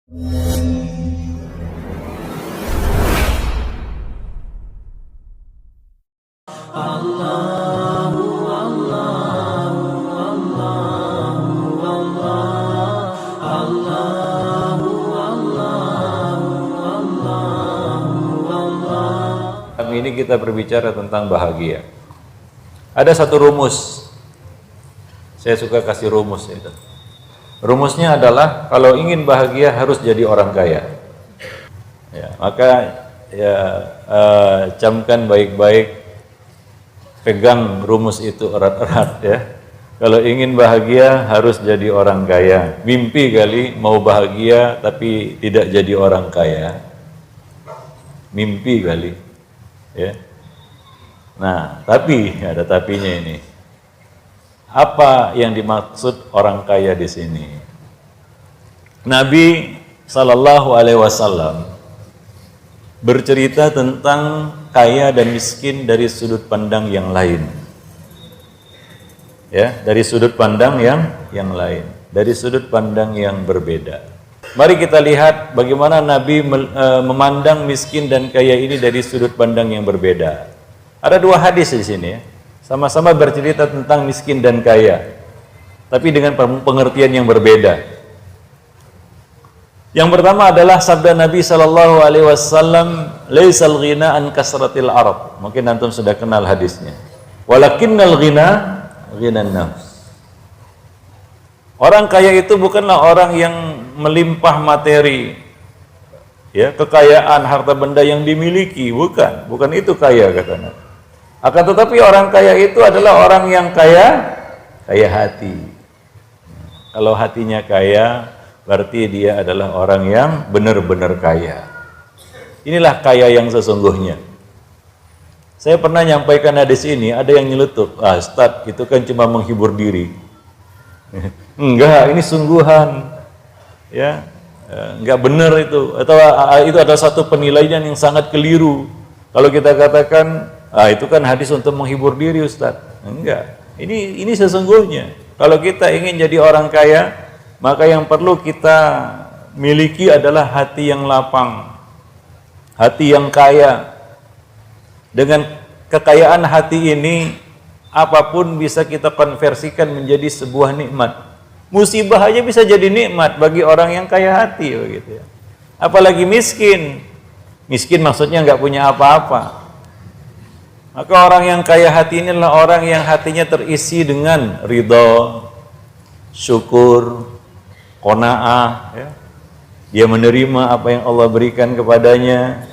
Ini kita berbicara tentang bahagia. Ada satu rumus. Saya suka kasih rumus itu. Rumusnya adalah kalau ingin bahagia harus jadi orang kaya. Ya, maka ya camkan baik-baik, pegang rumus itu erat-erat ya. Kalau ingin bahagia harus jadi orang kaya. Mimpi kali mau bahagia tapi tidak jadi orang kaya. Mimpi kali. Ya. Nah, tapi ada tapinya ini. Apa yang dimaksud orang kaya di sini? Nabi Shallallahu Alaihi Wasallam bercerita tentang kaya dan miskin dari sudut pandang yang lain. Ya, dari sudut pandang yang lain, dari sudut pandang yang berbeda. Mari kita lihat bagaimana Nabi memandang miskin dan kaya ini dari sudut pandang yang berbeda. Ada dua hadis di sini ya. Sama-sama bercerita tentang miskin dan kaya, tapi dengan pengertian yang berbeda. Yang pertama adalah sabda Nabi Shallallahu Alaihi Wasallam, "Laisal ghina an kasratil arab." Mungkin antum sudah kenal hadisnya. "Walakinnal ghina ghinan nafs." Orang kaya itu bukanlah orang yang melimpah materi, ya, kekayaan, harta benda yang dimiliki, bukan itu kaya kata Nabi. Akan tetapi orang kaya itu adalah orang yang kaya hati. Kalau hatinya kaya, berarti dia adalah orang yang benar-benar kaya. Inilah kaya yang sesungguhnya. Saya pernah nyampaikan hadis ini, ada yang nyeletuk, Ustaz, itu kan cuma menghibur diri. Enggak, ini sungguhan. Ya, enggak benar itu. Atau itu adalah satu penilaian yang sangat keliru. Kalau kita katakan, itu kan hadis untuk menghibur diri, Ustaz. Enggak. Ini sesungguhnya. Kalau kita ingin jadi orang kaya, maka yang perlu kita miliki adalah hati yang lapang, hati yang kaya. Dengan kekayaan hati ini, apapun bisa kita konversikan menjadi sebuah nikmat. Musibah aja bisa jadi nikmat bagi orang yang kaya hati, begitu ya. Apalagi miskin. Miskin maksudnya nggak punya apa-apa. Maka orang yang kaya hati ini adalah orang yang hatinya terisi dengan ridho, syukur, qanaah, ya. Dia menerima apa yang Allah berikan kepadanya.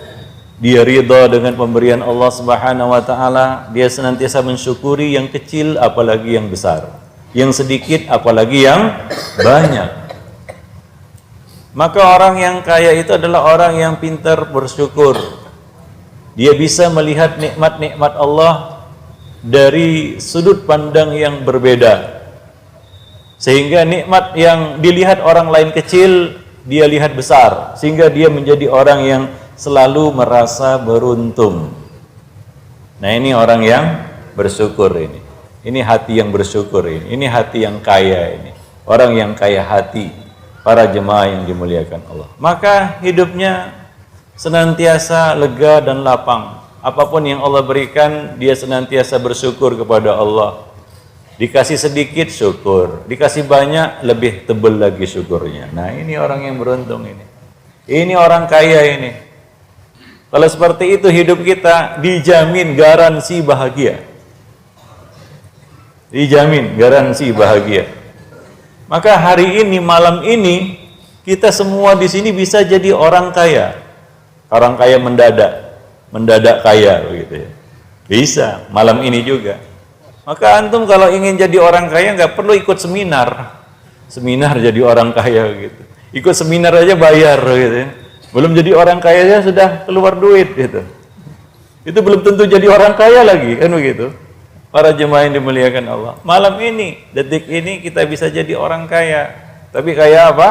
Dia ridho dengan pemberian Allah Subhanahu wa taala. Dia senantiasa mensyukuri yang kecil apalagi yang besar, yang sedikit apalagi yang banyak. Maka orang yang kaya itu adalah orang yang pintar bersyukur. Dia bisa melihat nikmat-nikmat Allah dari sudut pandang yang berbeda. Sehingga nikmat yang dilihat orang lain kecil, dia lihat besar. Sehingga dia menjadi orang yang selalu merasa beruntung. Nah, ini orang yang bersyukur ini. Ini hati yang bersyukur ini. Ini hati yang kaya ini. Orang yang kaya hati, para jemaah yang dimuliakan Allah. Maka hidupnya senantiasa lega dan lapang. Apapun yang Allah berikan, dia senantiasa bersyukur kepada Allah. Dikasih sedikit syukur, dikasih banyak lebih tebal lagi syukurnya. Nah, ini orang yang beruntung ini. Ini orang kaya ini. Kalau seperti itu hidup kita dijamin garansi bahagia. Dijamin garansi bahagia. Maka hari ini, malam ini, kita semua di sini bisa jadi orang kaya. Orang kaya mendadak kaya begitu ya. Bisa malam ini juga. Maka antum kalau ingin jadi orang kaya nggak perlu ikut seminar jadi orang kaya gitu. Ikut seminar aja bayar gitu ya. Belum jadi orang kaya aja sudah keluar duit gitu. Itu belum tentu jadi orang kaya lagi kan begitu. Para jemaah yang dimuliakan Allah. Malam ini, detik ini kita bisa jadi orang kaya. Tapi kaya apa?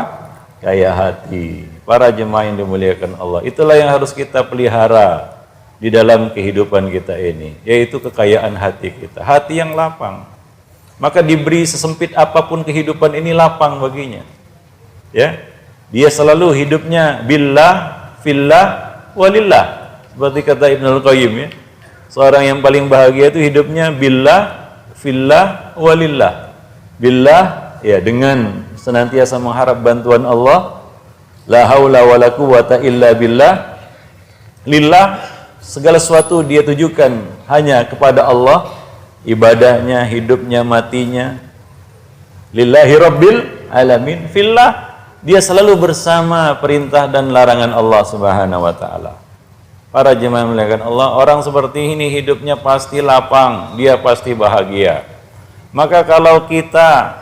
Kaya hati. Para jemaah yang dimuliakan Allah, itulah yang harus kita pelihara di dalam kehidupan kita ini, yaitu kekayaan hati kita, hati yang lapang. Maka diberi sesempit apapun kehidupan ini lapang baginya, ya. Dia selalu hidupnya billah, fillah, walillah. Seperti kata Ibnul Qayyim ya. Seorang yang paling bahagia itu hidupnya billah, fillah, walillah. Billah ya dengan senantiasa mengharap bantuan Allah. La haula wala quwata illa billah. Lillah, segala sesuatu dia tujukan hanya kepada Allah. Ibadahnya, hidupnya, matinya. Lillahi rabbil alamin. Fillah, dia selalu bersama perintah dan larangan Allah Subhanahu wa taala. Para jemaah muliakan Allah, orang seperti ini hidupnya pasti lapang, dia pasti bahagia. Maka kalau kita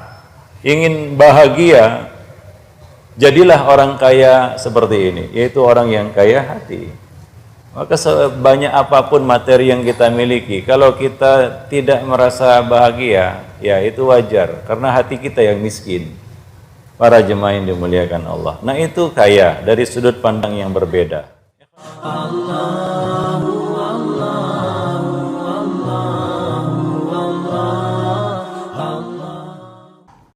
ingin bahagia, jadilah orang kaya seperti ini, yaitu orang yang kaya hati. Maka sebanyak apapun materi yang kita miliki, kalau kita tidak merasa bahagia, ya itu wajar, karena hati kita yang miskin. Para jemaah yang dimuliakan Allah. Nah itu kaya dari sudut pandang yang berbeda. Allah